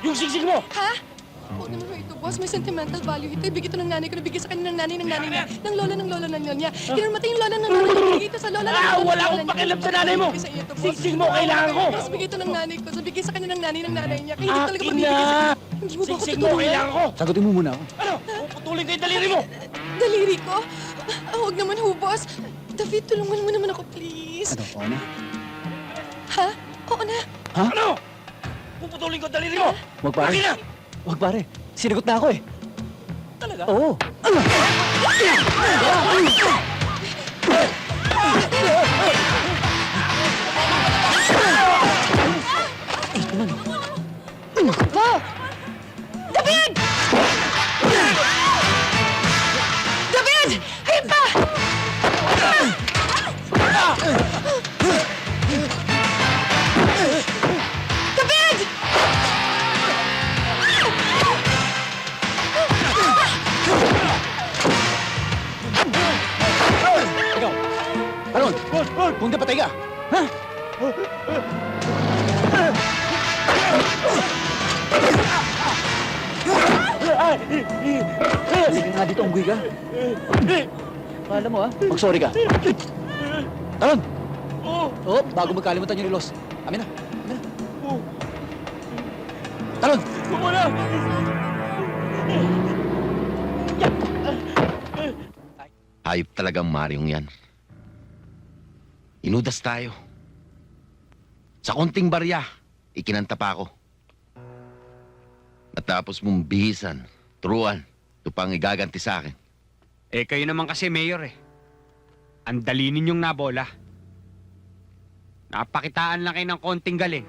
Yung sigsig mo! Ha? Huwag naman ho ito, boss. May sentimental value ito. Ibigay ito ng nanay ko. Nabigay sa kanya ng nanay niya. Ng lola ng lola niya. Kinamatay yung lola ng lola niya. Ibigay ito sa lola ng lola ng Wala lola akong niya. pakialam sa nanay mo! Ibigay sa iyo ito, boss. Sigsig mo, kailangan ko! Boss, bigay ito ng nanay ko. Sabigay sa kanya ng nanay niya. Kaya hindi talaga Akin mabibigay sa na! Hindi mo ba ako Sigsig mo, tutulungan? kailangan ko! Sagutin mo muna ako. Ano? Puputulin ko yung daliri mo! Daliri ko? Huwag naman ho, boss. David, tulungan mo naman ako, please. Ano, oo na? Ha? Oo na. Ha? Ano? Puputulin ko yung daliri mo! Wag pare. Akin na! Wag pare. Sinagot na ako eh. Talaga? Oo. Ba! David! David! Ayun pa! David! Ikaw. Talon. Kung di patay ka. Ha? Hindi ka nga dito, unggoy ka. Alam mo mag-sorry ka. Talon. Oo, bago magkalimutan yung relos. Amin na. Amin na. Talon. Wala! Hayop talagang Maryong yan. Inudas tayo. Sa konting barya, ikinanta pa ako. Matapos mong bihisan, turuan, ito pang igaganti sa akin. Eh, kayo naman kasi, Mayor eh. Ang dali ninyong nabola. Napakitaan lang kayo ng konting galing.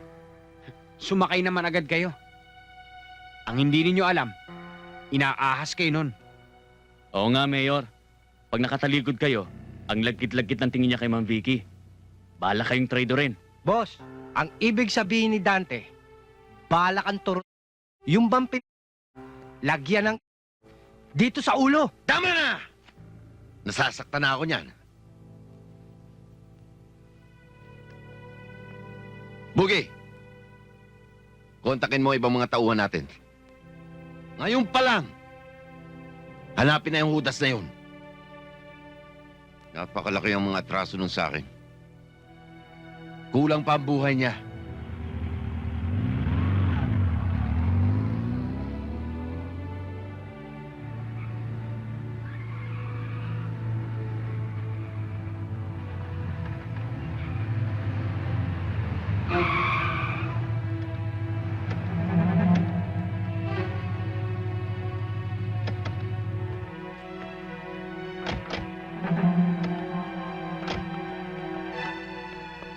Sumakay naman agad kayo. Ang hindi ninyo alam, inaahas kayo nun. Oo nga, Mayor. Pag nakatalikod kayo, ang lagkit-lagkit ng tingin niya kay Ma'am Vicky. Bala kayong traidorin. Boss, ang ibig sabihin ni Dante, balak ang turo. Yung bampin, lagyan ng dito sa ulo. Tama na! Nasasaktan na ako niyan. Bugi! Kontakin mo ibang mga tauhan natin. Ngayon pa lang, hanapin na yung hudas na yun. Napakalaki ang mga atraso nun sa akin. Kulang pa ang buhay niya.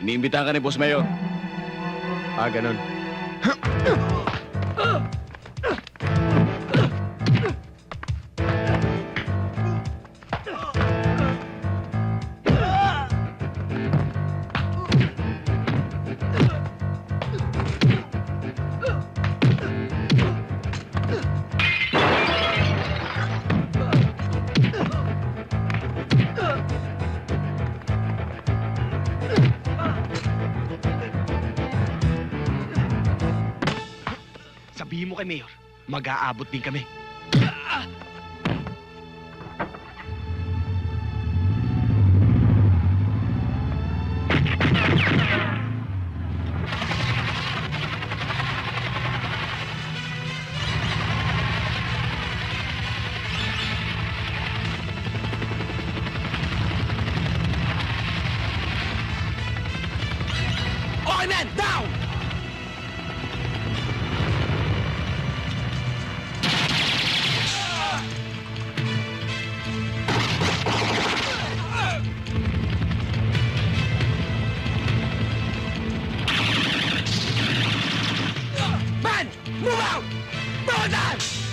Iniimbitahan ka ni Boss Mayor. Ah, ganun. Sabihin mo kay Mayor, mag-aabot din kami. Okay, man! Down! Man! Move out! Move out!